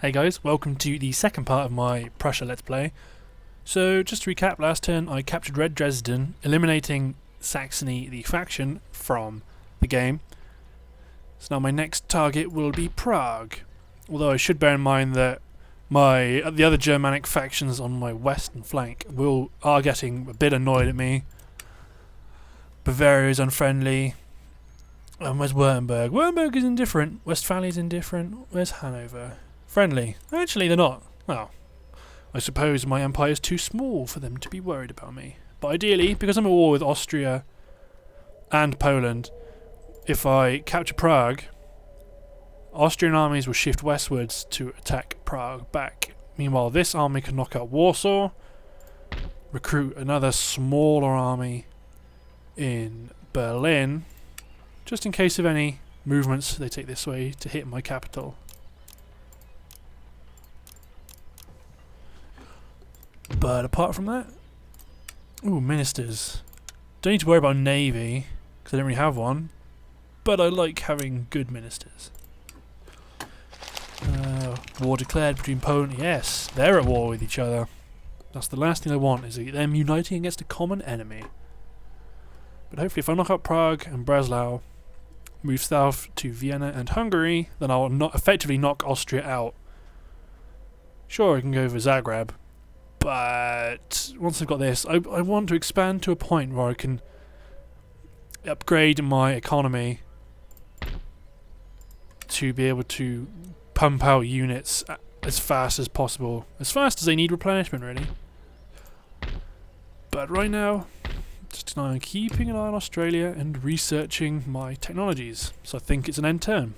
Hey guys, welcome to the second part of my Prussia Let's Play. So, just to recap, last turn I captured Red Dresden, eliminating Saxony, the faction, from the game. So now my next target will be Prague. Although I should bear in mind that the other Germanic factions on my western flank are getting a bit annoyed at me. Bavaria is unfriendly. And where's Württemberg? Württemberg is indifferent. Westphalia is indifferent. Where's Hanover? Friendly. Actually, they're not. Well, I suppose my empire is too small for them to be worried about me. But ideally, because I'm at war with Austria and Poland, if I capture Prague, Austrian armies will shift westwards to attack Prague back. Meanwhile, this army can knock out Warsaw, recruit another smaller army in Berlin, just in case of any movements they take this way to hit my capital. But apart from that, ooh, ministers. Don't need to worry about navy, because I don't really have one, but I like having good ministers. War declared between Poland. Yes, they're at war with each other. That's the last thing I want, is them uniting against a common enemy. But hopefully if I knock out Prague and Breslau, move south to Vienna and Hungary, then I'll not effectively knock Austria out. Sure, I can go over Zagreb, but once I've got this, I want to expand to a point where I can upgrade my economy to be able to pump out units as fast as possible. As fast as they need replenishment, really. But right now, just keeping an eye on Australia and researching my technologies. So I think it's an end turn.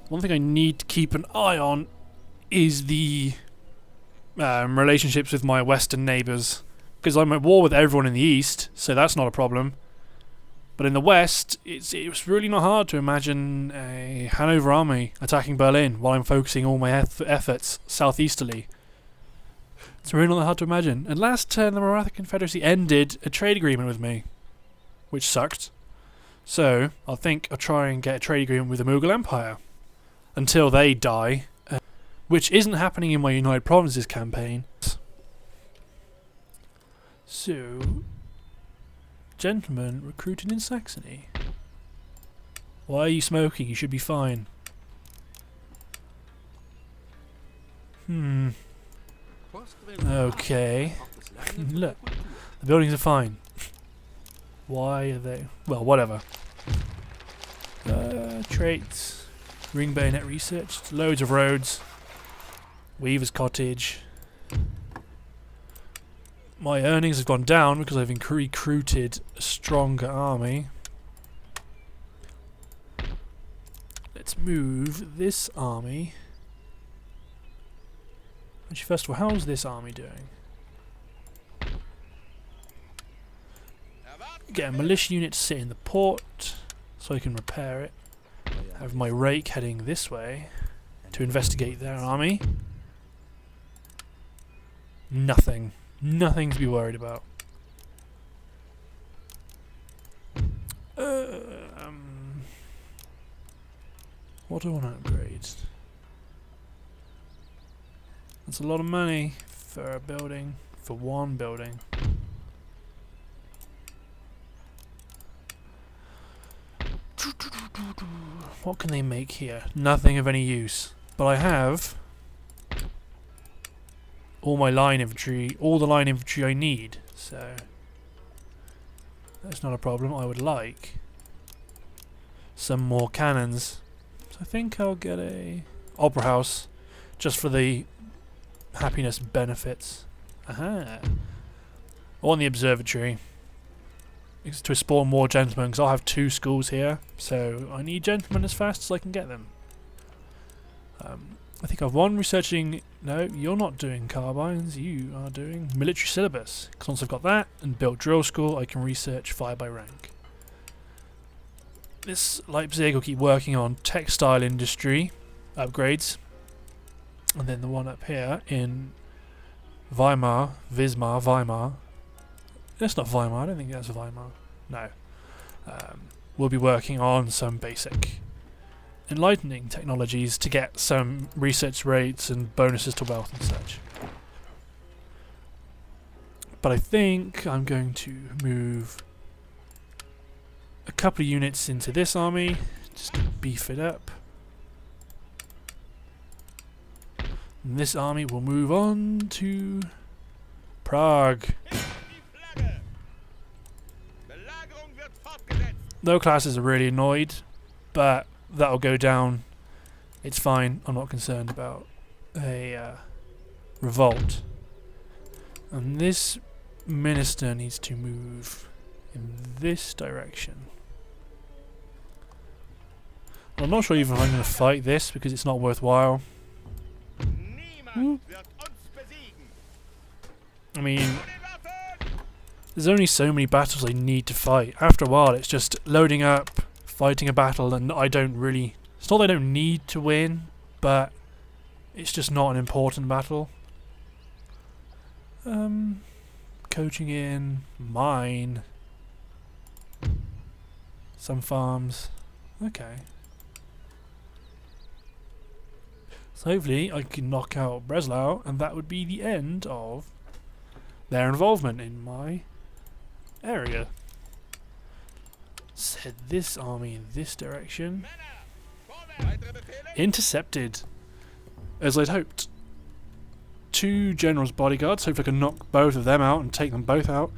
One thing I need to keep an eye on is the relationships with my western neighbours, because I'm at war with everyone in the east, so that's not a problem. But in the west, it's really not hard to imagine a Hanover army attacking Berlin while I'm focusing all my efforts southeasterly. It's really not that hard to imagine. And last turn, the Maratha Confederacy ended a trade agreement with me, which sucked. So I'll try and get a trade agreement with the Mughal Empire until they die, which isn't happening in my United Provinces campaign. So, gentlemen recruited in Saxony. Why are you smoking? You should be fine. Okay. Look, the buildings are fine. Why are they? Well, whatever. Traits. Ring bayonet research. Loads of roads. Weaver's cottage. My earnings have gone down because I've recruited a stronger army. Let's move this army. Actually, first of all, how's this army doing? Get a militia unit to sit in the port so I can repair it. I have my rake heading this way to investigate their army. Nothing. Nothing to be worried about. What do I want to upgrade? That's a lot of money for a building, for one building. What can they make here? Nothing of any use. But I have all my line infantry, all the line infantry I need, so that's not a problem. I would like some more cannons, so I think I'll get a opera house just for the happiness benefits. Aha! I want the observatory. It's to spawn more gentlemen, because I'll have 2 schools here, so I need gentlemen as fast as I can get them. I think I've one researching. No, you're not doing carbines, you are doing military syllabus. Because once I've got that and built drill school, I can research fire by rank. This Leipzig will keep working on textile industry upgrades. And then the one up here in Weimar. That's not Weimar, I don't think that's Weimar. No. we'll be working on some basic enlightening technologies to get some research rates and bonuses to wealth and such. But I think I'm going to move a couple of units into this army just to beef it up. And this army will move on to Prague. Low classes are really annoyed, but that'll go down. It's fine. I'm not concerned about a revolt. And this minister needs to move in this direction. Well, I'm not sure even if I'm going to fight this because it's not worthwhile. I mean, there's only so many battles I need to fight. After a while, it's just loading up, fighting a battle, and I don't really... It's not that I don't need to win, but it's just not an important battle. Coaching in, mine, some farms. Okay. So hopefully I can knock out Breslau, and that would be the end of their involvement in my area. Set this army in this direction. Intercepted, as I'd hoped. 2 generals' bodyguards. Hopefully I can knock both of them out and take them both out.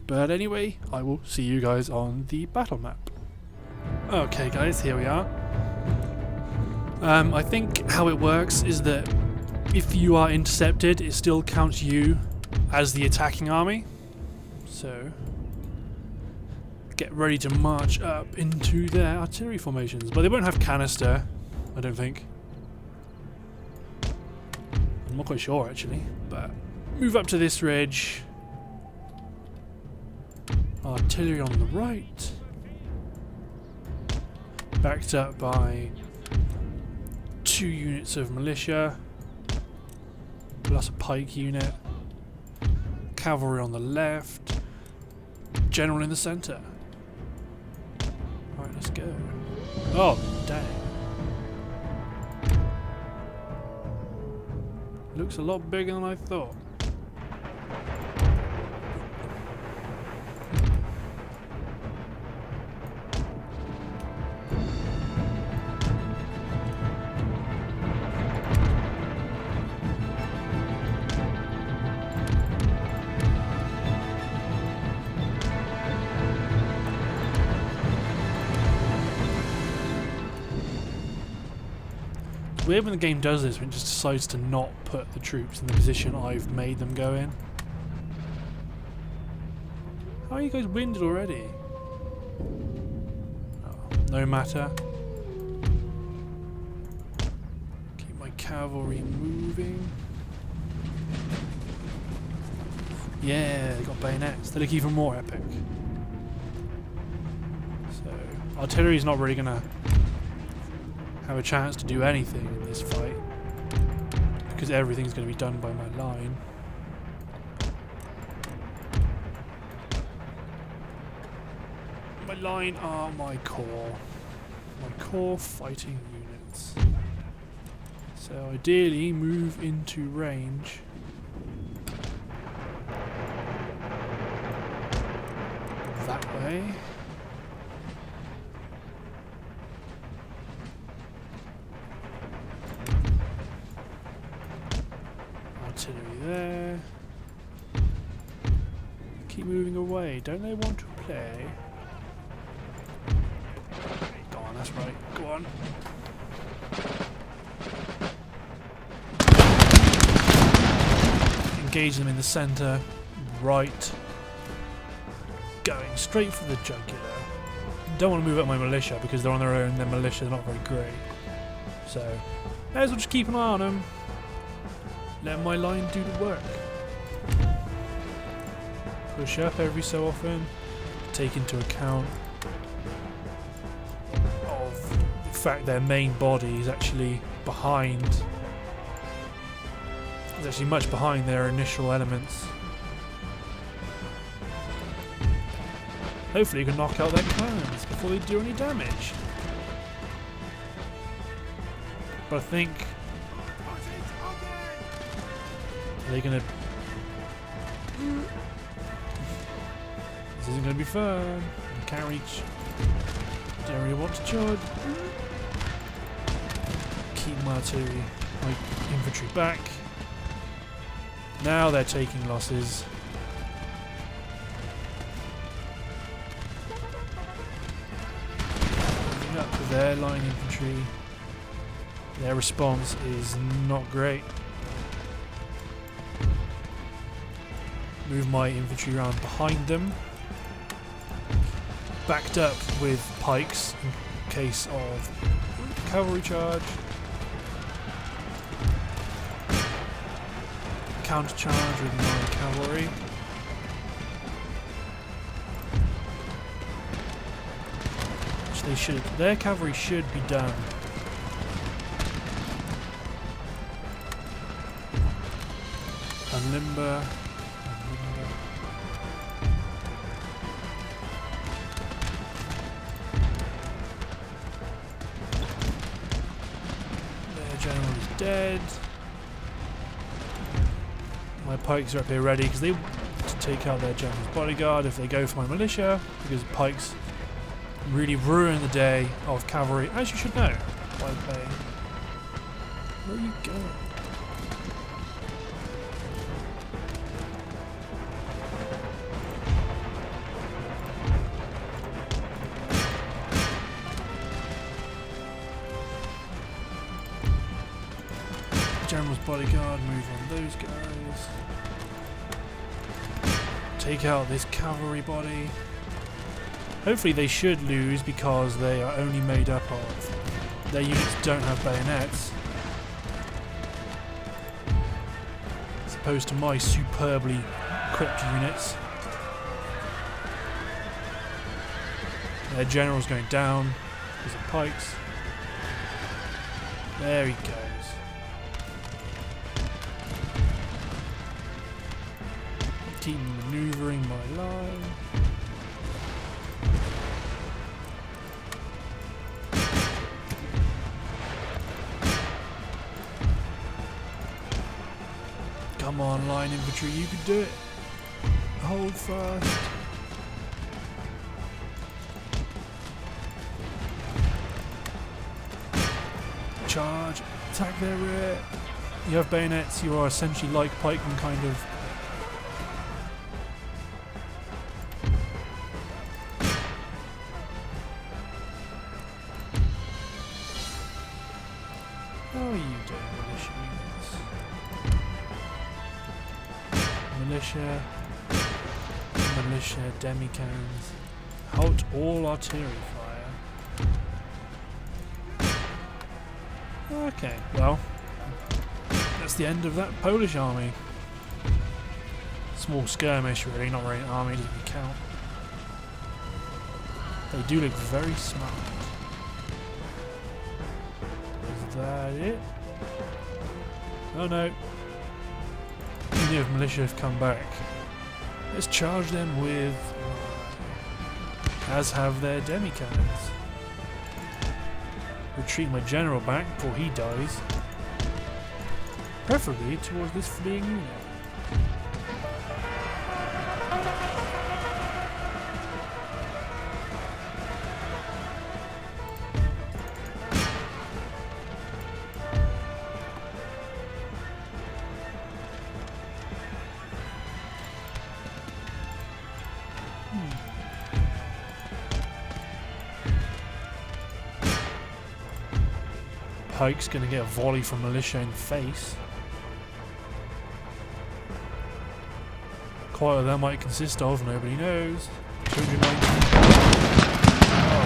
But anyway, I will see you guys on the battle map. Okay guys, here we are. I think how it works is that if you are intercepted, it still counts you as the attacking army. So get ready to march up into their artillery formations. But they won't have canister, I don't think. I'm not quite sure actually, but move up to this ridge. Artillery on the right. Backed up by 2 units of militia, plus a pike unit. Cavalry on the left. General in the centre. Alright, let's go. Oh, dang. Looks a lot bigger than I thought. It's weird when the game does this, when it just decides to not put the troops in the position I've made them go in. How are you guys winded already? Oh, no matter. Keep my cavalry moving. Yeah, they got bayonets. They look even more epic. So, artillery's not really gonna have a chance to do anything in this fight because everything's going to be done by my line. My line are my core fighting units. So ideally move into range. That way. Artillery there. Keep moving away. Don't they want to play? Go on, that's right. Go on. Engage them in the centre. Right. Going straight for the jugular. Don't want to move up my militia because they're on their own. Their militia are not very great. So, may as well just keep an eye on them. Let my line do the work. Push up every so often. Take into account of the fact their main body is actually behind. It's actually much behind their initial elements. Hopefully you can knock out their cannons before they do any damage. But I think... Are they gonna... This isn't gonna be fun. I can't reach. Don't really want to charge. Keep my artillery, my infantry back. Now they're taking losses. Moving up to their line infantry. Their response is not great. Move my infantry around behind them. Backed up with pikes in case of cavalry charge. Counter charge with my cavalry. Which they should. Their cavalry should be done. Unlimber. Their general is dead. My pikes are up here ready because they want to take out their general's bodyguard if they go for my militia, because pikes really ruin the day of cavalry, as you should know by playing. Where are you going? General's bodyguard, move on those guys. Take out this cavalry body. Hopefully they should lose because they are only made up of... Their units don't have bayonets. As opposed to my superbly equipped units. Their general's going down because of pikes. There he goes. Keep maneuvering my line. Come on, line infantry, you can do it. Hold fast. Charge, attack their rear. You have bayonets, you are essentially like pikemen, kind of. How are you doing, militia units? Militia, demi-cannons. Halt all artillery fire. Okay, well, that's the end of that Polish army. Small skirmish, really, not really an army, doesn't count. They do look very smart. Is that it? Oh no. Many of militia have come back. Let's charge them with... as have their demi-cannons. Retreat my general back before he dies. Preferably towards this fleeing unit. Pike's gonna get a volley from militia in the face. Quite what that might consist of, nobody knows. 290. Oh.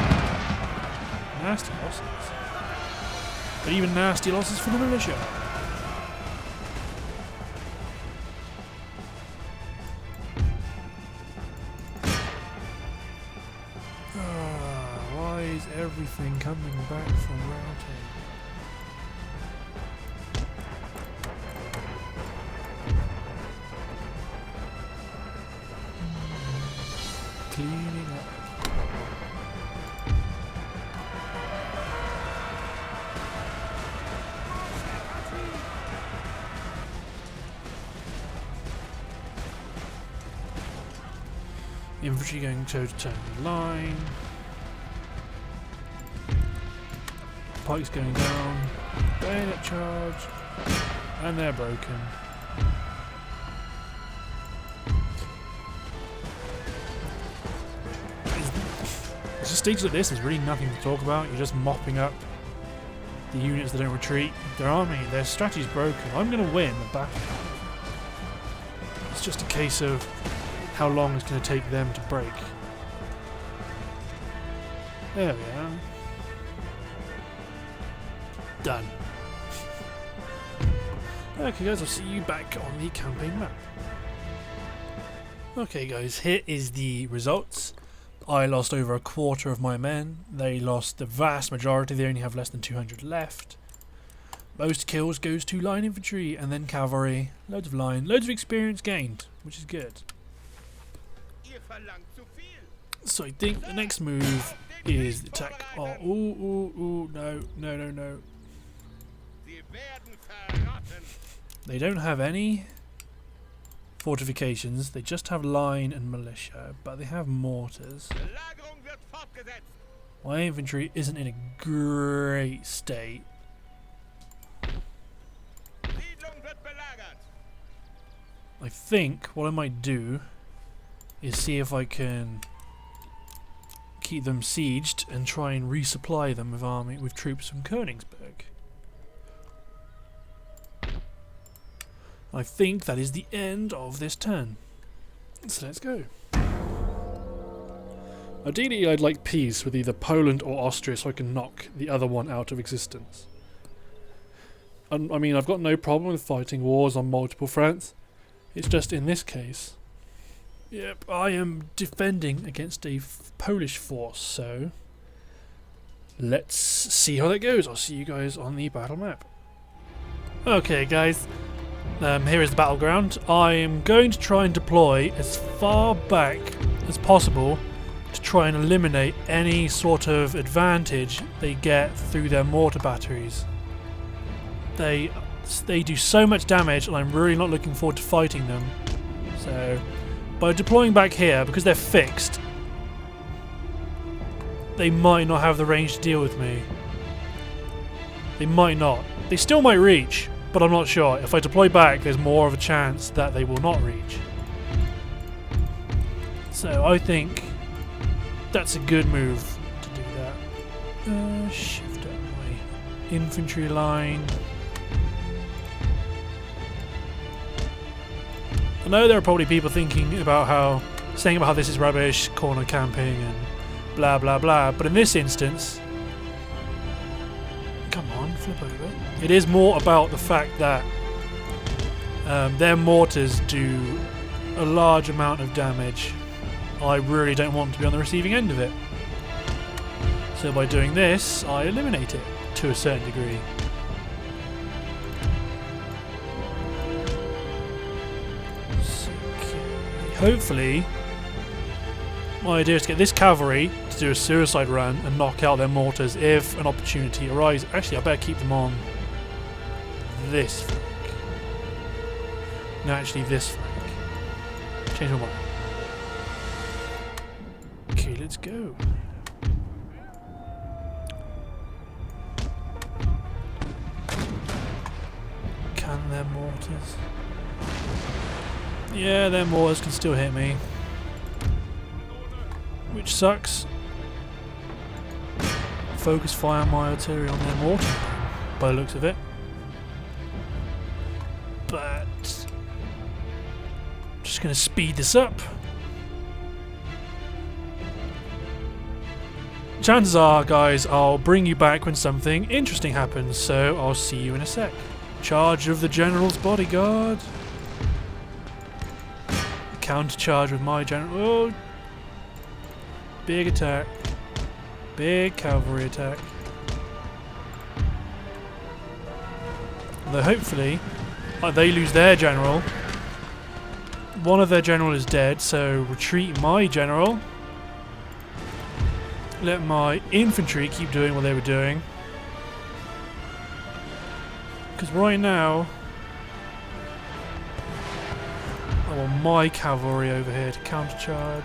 Nasty losses. But even nasty losses for the militia. Why is everything coming back from routing? Cleaning up. Infantry going toe to toe in line. Pikes going down. Bayonet charge. And they're broken. It's a stage like this, there's really nothing to talk about. You're just mopping up the units that don't retreat. Their army, their strategy's broken. I'm going to win the battle. It's just a case of how long it's going to take them to break. There we are. Done. Okay guys, I'll see you back on the campaign map. Okay guys, here is the results. I lost over a quarter of my men. They lost the vast majority. They only have less than 200 left. Most kills goes to line infantry and then cavalry. Loads of line, loads of experience gained, which is good. So I think the next move is the attack. Oh, no. They don't have any fortifications, they just have line and militia, but they have mortars. My infantry isn't in a great state. I think what I might do is see if I can keep them sieged and try and resupply them with troops from Königsberg. I think that is the end of this turn. So let's go. Ideally I'd like peace with either Poland or Austria so I can knock the other one out of existence. I mean, I've got no problem with fighting wars on multiple fronts. It's just in this case. Yep, I am defending against a Polish force, so let's see how that goes. I'll see you guys on the battle map. Okay guys. Here is the battleground. I am going to try and deploy as far back as possible to try and eliminate any sort of advantage they get through their mortar batteries. They do so much damage and I'm really not looking forward to fighting them. So by deploying back here, because they're fixed, they might not have the range to deal with me. They might not. They still might reach, but I'm not sure. If I deploy back, there's more of a chance that they will not reach. So I think that's a good move to do that. Shift up my infantry line. I know there are probably people saying about how this is rubbish, corner camping and blah blah blah, but in this instance, come on, flip over. It is more about the fact that their mortars do a large amount of damage. I really don't want to be on the receiving end of it. So by doing this, I eliminate it to a certain degree. Hopefully, my idea is to get this cavalry to do a suicide run and knock out their mortars if an opportunity arises. Actually, I better keep them on this flank. No, actually this flank. Change my mind. Okay, let's go. Can their mortars? Yeah, their mortars can still hit me. Which sucks. Focus fire my artillery on their mortar, by the looks of it. But I'm just going to speed this up. Chances are, guys, I'll bring you back when something interesting happens, so I'll see you in a sec. Charge of the General's bodyguard. Counter charge with my general. Oh, big attack. Big cavalry attack. Though hopefully they lose their general. One of their general is dead, so retreat my general. Let my infantry keep doing what they were doing. Because right now I want my cavalry over here to countercharge.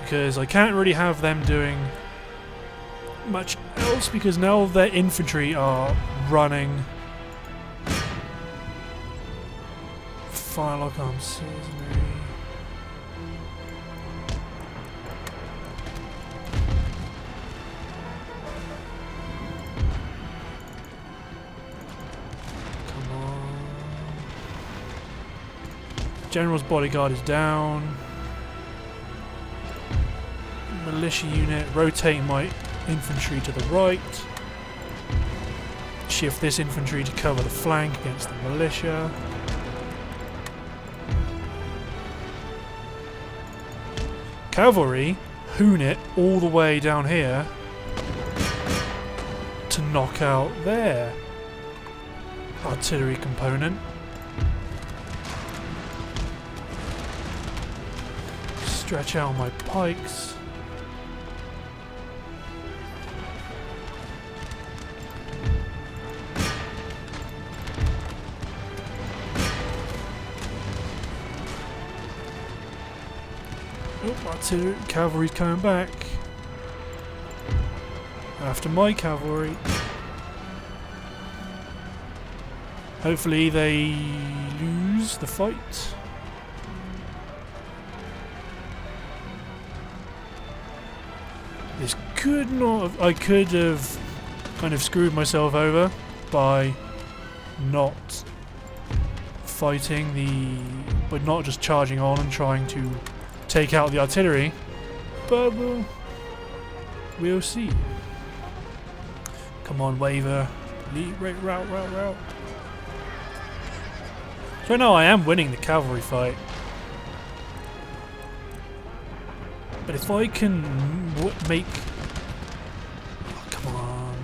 because I can't really have them doing much else because now their infantry are running. Firelock arm citizenry. Come on. General's bodyguard is down. Militia unit, rotating my infantry to the right. Shift this infantry to cover the flank against the militia. Cavalry, hoon it all the way down here to knock out their artillery component. Stretch out my pikes. Oh, cavalry's coming back. After my cavalry. Hopefully they lose the fight. This could not have, I could have kind of screwed myself over by not fighting but not just charging on and trying to take out the artillery, but we'll see. Come on, waver. Route. So now I am winning the cavalry fight. But if I can make... Oh, come on.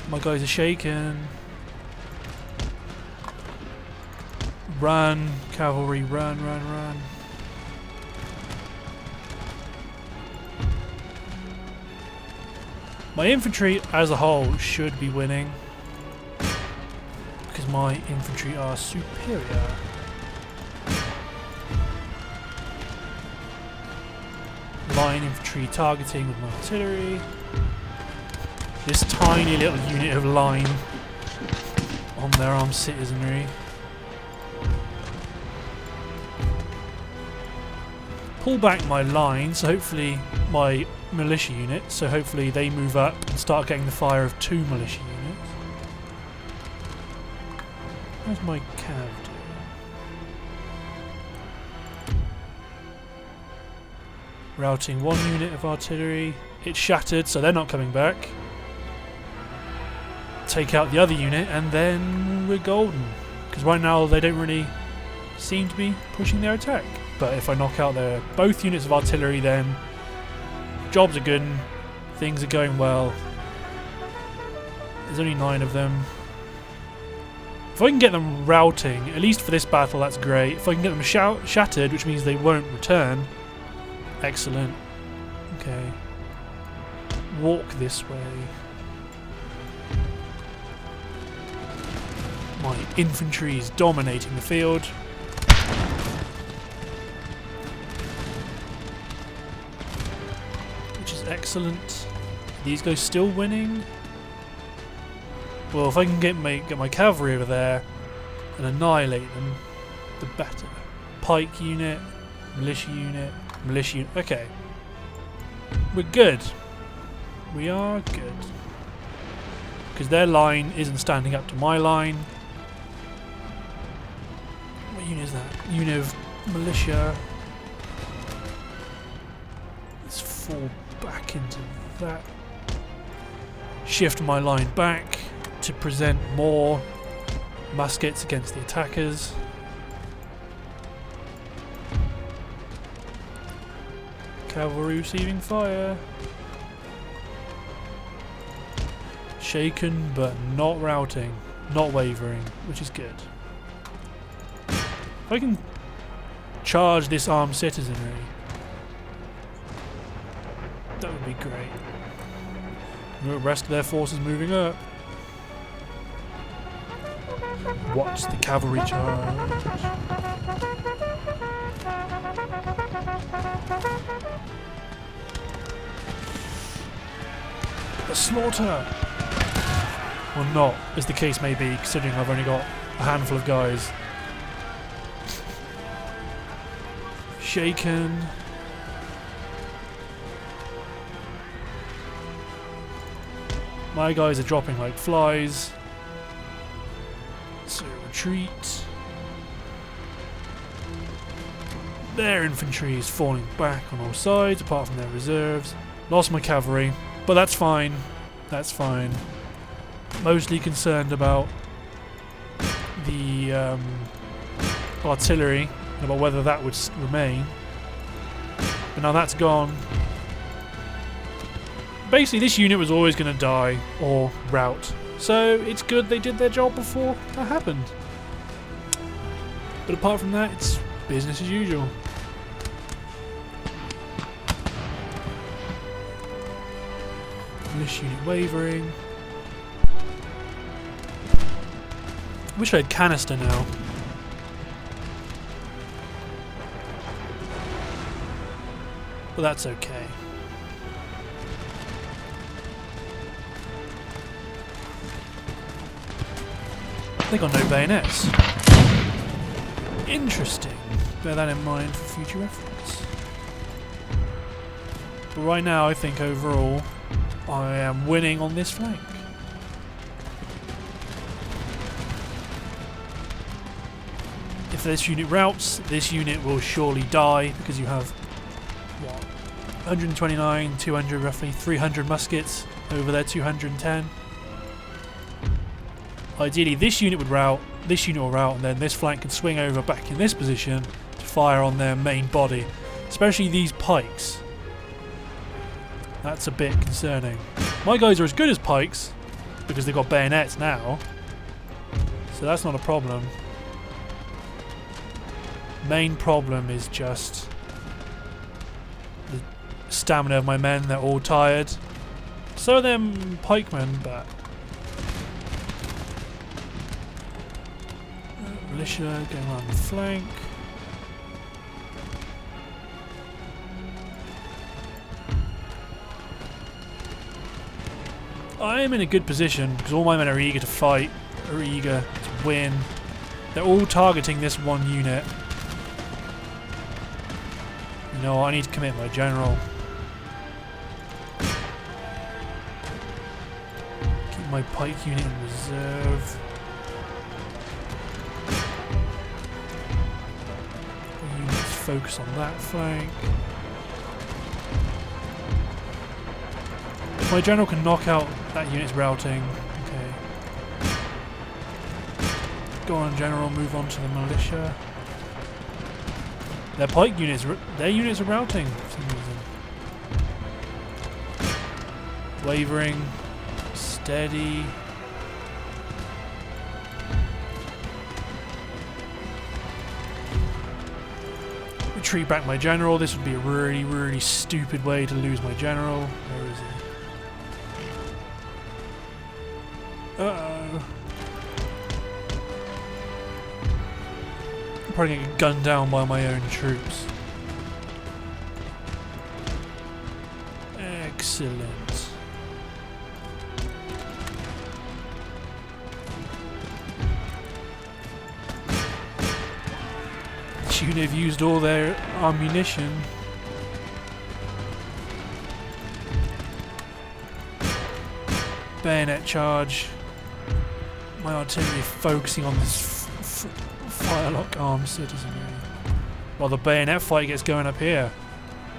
My guys are shaken. Run, cavalry, run. My infantry as a whole should be winning because my infantry are superior. Line infantry targeting with my artillery. This tiny little unit of line on their armed citizenry. Pull back my line, so hopefully my militia unit, so hopefully they move up and start getting the fire of 2 militia units. How's my cav doing? Routing 1 unit of artillery. It's shattered, so they're not coming back. Take out the other unit and then we're golden. Because right now they don't really seem to be pushing their attack. But if I knock out both units of artillery, then jobs are good, things are going well. There's only 9 of them. If I can get them routing, at least for this battle, that's great. If I can get them shattered, which means they won't return, excellent. Okay. Walk this way. My infantry is dominating the field. Excellent. These guys still winning? Well, if I can get my cavalry over there and annihilate them, the better. Pike unit, militia unit, militia unit. Okay. We're good. We are good. Because their line isn't standing up to my line. What unit is that? Unit of militia. Let's fall back into that. Shift my line back to present more muskets against the attackers. Cavalry receiving fire. Shaken but not routing, not wavering, which is good. If I can charge this armed citizenry, that would be great. The rest of their forces moving up. Watch the cavalry charge. The slaughter! Or not, as the case may be, considering I've only got a handful of guys. Shaken. My guys are dropping like flies. So retreat. Their infantry is falling back on all sides, apart from their reserves. Lost my cavalry, but that's fine. That's fine. Mostly concerned about the artillery, and about whether that would remain. But now that's gone. Basically, this unit was always going to die or rout. So it's good they did their job before that happened. But apart from that, it's business as usual. This unit wavering. Wish I had canister now. But that's okay. They got no bayonets. Interesting. Bear that in mind for future reference. But right now, I think overall, I am winning on this flank. If this unit routs, this unit will surely die because you have, what, 129, 200 roughly, 300 muskets over their 210. Ideally, this unit would rout, this unit will rout, and then this flank can swing over back in this position to fire on their main body, especially these pikes. That's a bit concerning. My guys are as good as pikes because they've got bayonets now, so that's not a problem. Main problem is just the stamina of my men. They're all tired. So are them pikemen, but militia going around the flank. I am in a good position because all my men are eager to fight, are eager to win. They're all targeting this one unit. You know, I need to commit my general. Keep my pike unit in reserve. Units focus on that flank. If my general can knock out that unit's routing, okay. Go on, general, move on to the militia. Their pike units, their units are routing for some reason. Wavering, steady. Retreat back my general. This would be a really, really stupid way to lose my general. Where is he? Uh-oh. Probably get gunned down by my own troops. Excellent. This unit have used all their ammunition. Bayonet charge. My artillery focusing on this firelock armed citizenry. While the bayonet fight gets going up here,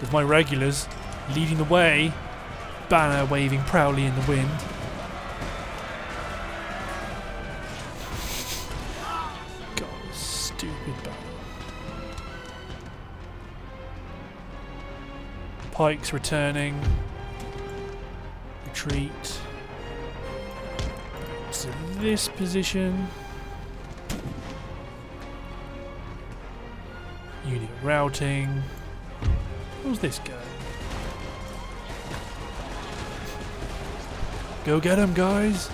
with my regulars leading the way, banner waving proudly in the wind. God, stupid battle. Pikes returning. Retreat. To this position. Unit routing. Where's this guy? Go get him, guys!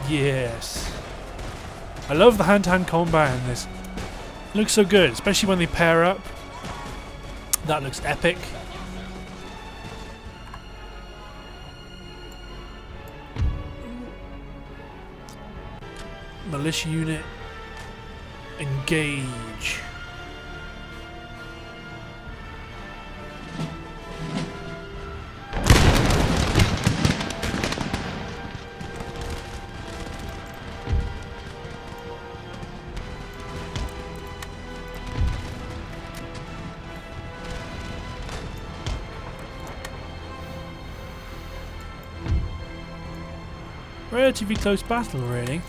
Yes. I love the hand-to-hand combat in this. It looks so good, especially when they pair up. That looks epic. Militia unit. Engage. Relatively close battle, really.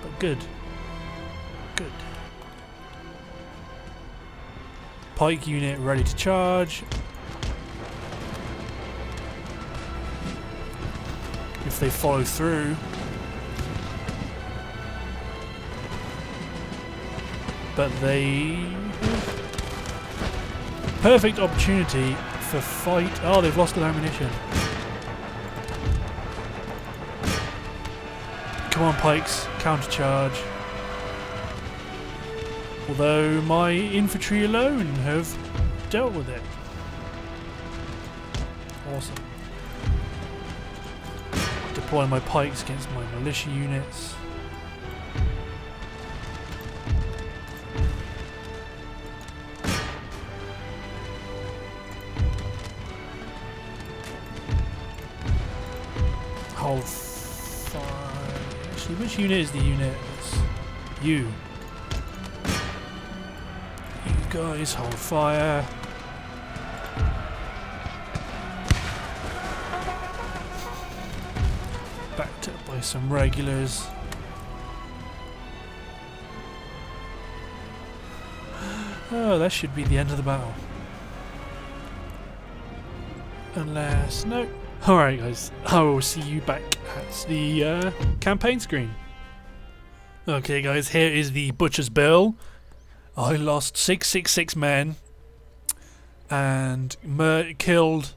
But good. Good. Pike unit ready to charge. If they follow through. But they... Perfect opportunity for fight. Oh, they've lost their ammunition. Come on, pikes, counter-charge. Although my infantry alone have dealt with it. Awesome. Deploy my pikes against my militia units. Hold fire. Actually, which unit is the unit? It's you. You guys hold fire. Backed up by some regulars. Oh, that should be the end of the battle. Unless... no. Alright guys, I will see you back at the campaign screen. Okay guys, here is the butcher's bill. I lost 666 men and killed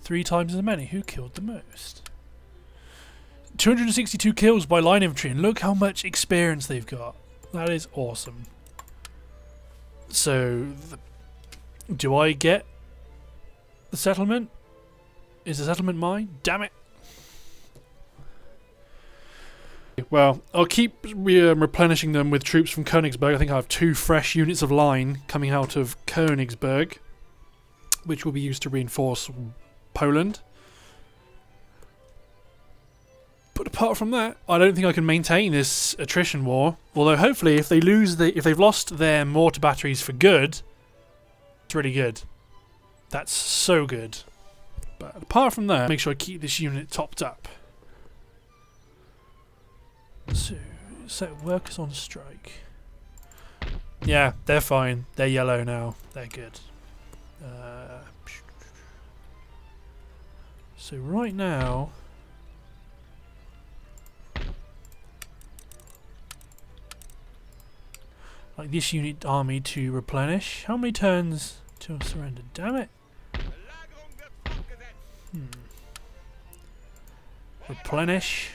3 times as many. Who killed the most? 262 kills by line infantry, and look how much experience they've got. That is awesome. So, do I get the settlement? Is the settlement mine? Damn it! Well, I'll keep replenishing them with troops from Königsberg. I think I have 2 fresh units of line coming out of Königsberg, which will be used to reinforce Poland. But apart from that, I don't think I can maintain this attrition war. Although hopefully, if they've lost their mortar batteries for good, it's really good. That's so good. But apart from that, make sure I keep this unit topped up. So, set workers on strike. Yeah, they're fine. They're yellow now. They're good. So right now... like this unit army to replenish. How many turns to surrender? Damn it! Replenish.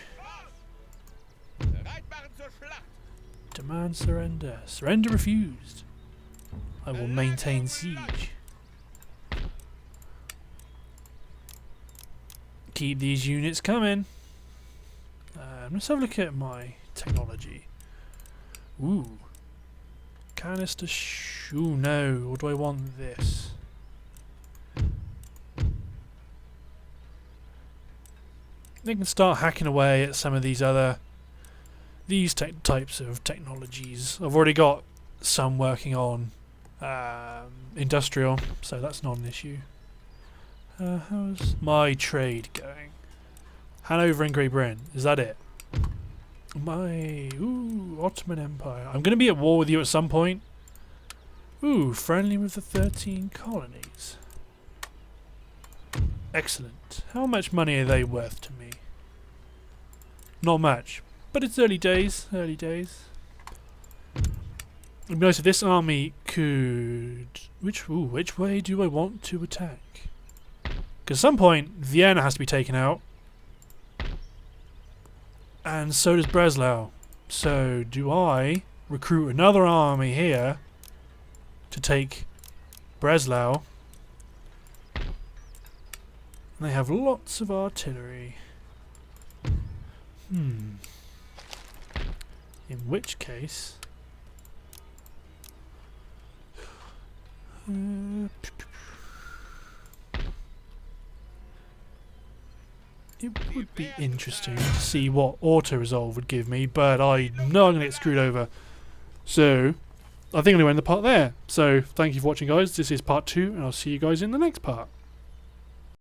Demand surrender. Surrender refused. I will maintain siege. Keep these units coming. Let's have a look at my technology. Ooh. Canister ooh, no. Or do I want this? They can start hacking away at some of these types of technologies. I've already got some working on industrial, so that's not an issue. How's my trade going? Hanover and Great Britain, is that it? Ottoman Empire. I'm going to be at war with you at some point. Ooh, friendly with the 13 colonies. Excellent. How much money are they worth to me? Not much. But it's early days. Early days. It'd be nice if this army could... Which way do I want to attack? Because at some point, Vienna has to be taken out. And so does Breslau. So do I recruit another army here to take Breslau. They have lots of artillery. In which case... it would be interesting to see what auto-resolve would give me, but I know I'm going to get screwed over. So, I think I'm going to end the part there. So, thank you for watching, guys. This is part 2, and I'll see you guys in the next part.